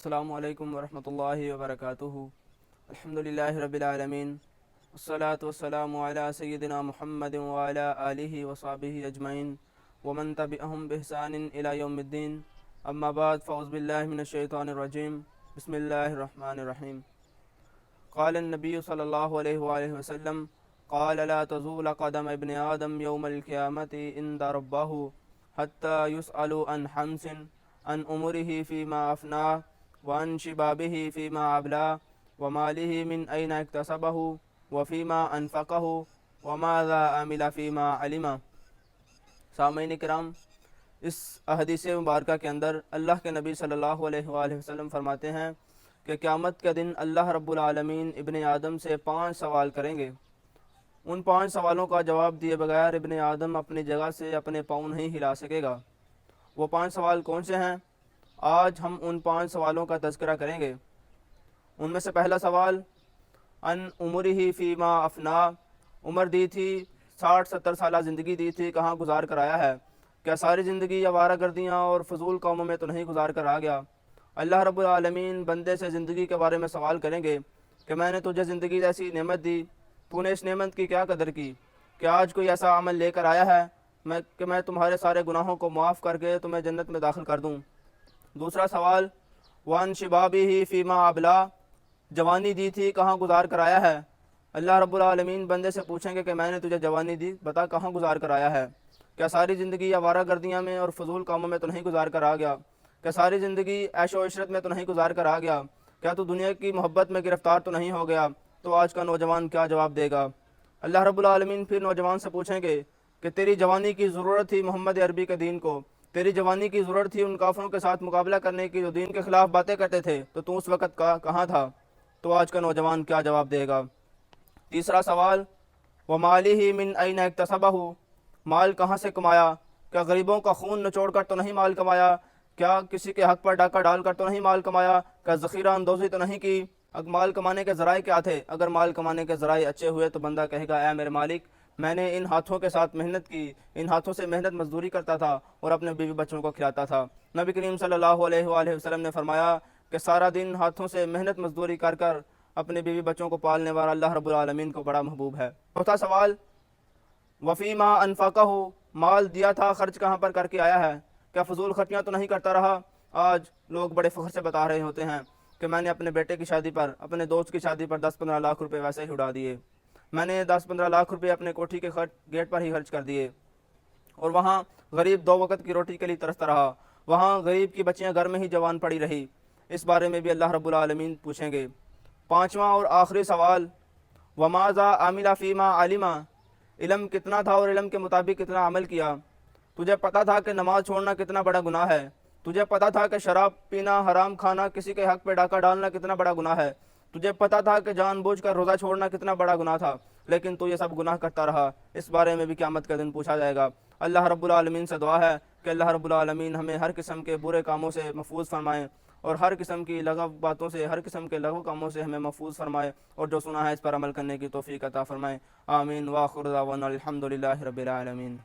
السلام علیکم ورحمۃ اللہ وبرکاتہ۔ الحمدللہ رب العالمین، والصلاة والسلام علی سیدنا محمد وعلی آلہ وصحبہ اجمعین ومن تبعہم بإحسان الی یوم الدین، اما بعد فاعوذ باللہ من الشیطان الرجیم، بسم اللہ الرحمن الرحیم۔ قال النبی صلی اللہ علیہ وآلہ وسلم قال لا تزول قدم ابن آدم یوم القیامت عند ربہ حتی یسأل عن خمس، عن عمره فیما افناه، وعن شبابه فيما عبلاه، وماله من أين اكتسبه، وفيما أنفقه، وماذا عمل فيما علم۔ سامعین کرام، اس احادیث مبارکہ کے اندر اللہ کے نبی صلی اللہ علیہ وآلہ وسلم فرماتے ہیں کہ قیامت کے دن اللہ رب العالمین ابن آدم سے 5 سوال کریں گے۔ ان 5 سوالوں کا جواب دیے بغیر ابن آدم اپنی جگہ سے اپنے پاؤں نہیں ہلا سکے گا۔ وہ 5 سوال کون سے ہیں؟ آج ہم ان 5 سوالوں کا تذکرہ کریں گے۔ ان میں سے پہلا سوال، ان عمرہ فیما افنا، عمر دی تھی 60-70 سالہ زندگی دی تھی، کہاں گزار کر آیا ہے؟ کیا ساری زندگی آوارہ گردیاں اور فضول کاموں میں تو نہیں گزار کر آ گیا؟ اللہ رب العالمین بندے سے زندگی کے بارے میں سوال کریں گے کہ میں نے تجھے زندگی جیسی نعمت دی، تو نے اس نعمت کی کیا قدر کی؟ کیا آج کوئی ایسا عمل لے کر آیا ہے کہ میں تمہارے سارے گناہوں کو معاف کر کے تمہیں جنت میں داخل کر دوں؟ دوسرا سوال، وان شبابہ فیما ابلا، جوانی دی تھی کہاں گزار کر آیا ہے؟ اللہ رب العالمین بندے سے پوچھیں گے کہ میں نے تجھے جوانی دی، بتا کہاں گزار کر آیا ہے؟ کیا ساری زندگی آوارہ گردیاں میں اور فضول کاموں میں تو نہیں گزار کر آ گیا؟ کیا ساری زندگی عیش و عشرت میں تو نہیں گزار کر آ گیا؟ کیا تو دنیا کی محبت میں گرفتار تو نہیں ہو گیا؟ تو آج کا نوجوان کیا جواب دے گا؟ اللہ رب العالمین پھر نوجوان سے پوچھیں گے کہ تیری جوانی کی ضرورت تھی محمد عربی کے دین کو، تیری جوانی کی ضرورت تھی ان کافروں کے ساتھ مقابلہ کرنے کی جو دین کے خلاف باتیں کرتے تھے، تو اس وقت کہاں تھا؟ تو آج کا نوجوان کیا جواب دے گا؟ تیسرا سوال، ومالہ من این اکتسبہ، مال کہاں سے کمایا؟ کیا غریبوں کا خون نچوڑ کر تو نہیں مال کمایا؟ کیا کسی کے حق پر ڈاکہ ڈال کر تو نہیں مال کمایا؟ کیا ذخیرہ اندوزی تو نہیں کی؟ مال کمانے کے ذرائع کیا تھے؟ اگر مال کمانے کے ذرائع اچھے ہوئے تو بندہ کہے گا اے میرے مالک، میں نے ان ہاتھوں کے ساتھ محنت کی، ان ہاتھوں سے محنت مزدوری کرتا تھا اور اپنے بیوی بچوں کو کھلاتا تھا۔ نبی کریم صلی اللہ علیہ وآلہ وسلم نے فرمایا کہ سارا دن ہاتھوں سے محنت مزدوری کر کر اپنے بیوی بچوں کو پالنے والا اللہ رب العالمین کو بڑا محبوب ہے۔ چوتھا سوال، وفیما انفقہ، مال دیا تھا خرچ کہاں پر کر کے آیا ہے؟ کیا فضول خرچیاں تو نہیں کرتا رہا؟ آج لوگ بڑے فخر سے بتا رہے ہوتے ہیں کہ میں نے اپنے بیٹے کی شادی پر، اپنے دوست کی شادی پر 10-15 لاکھ روپے ویسے ہی اڑا دیے، میں نے 10-15 لاکھ روپے اپنے کوٹھی کے گیٹ پر ہی خرچ کر دیے، اور وہاں غریب 2 وقت کی روٹی کے لیے ترستا رہا، وہاں غریب کی بچیاں گھر میں ہی جوان پڑی رہی۔ اس بارے میں بھی اللہ رب العالمین پوچھیں گے۔ پانچواں اور آخری سوال، وماذا عمل فیما علم، علم کتنا تھا اور علم کے مطابق کتنا عمل کیا؟ تجھے پتا تھا کہ نماز چھوڑنا کتنا بڑا گناہ ہے؟ تجھے پتا تھا کہ شراب پینا، حرام کھانا، کسی کے حق پہ ڈاکہ ڈالنا کتنا بڑا گناہ ہے؟ تجھے پتا تھا کہ جان بوجھ کر روزہ چھوڑنا کتنا بڑا گناہ تھا، لیکن تو یہ سب گناہ کرتا رہا؟ اس بارے میں بھی قیامت کے دن پوچھا جائے گا۔ اللہ رب العالمین سے دعا ہے کہ اللہ رب العالمین ہمیں ہر قسم کے برے کاموں سے محفوظ فرمائیں، اور ہر قسم کی لغو باتوں سے، ہر قسم کے لغو کاموں سے ہمیں محفوظ فرمائے، اور جو سنا ہے اس پر عمل کرنے کی توفیق عطا فرمائے۔ آمین۔ وآخر دعوانا الحمدللہ رب العالمین۔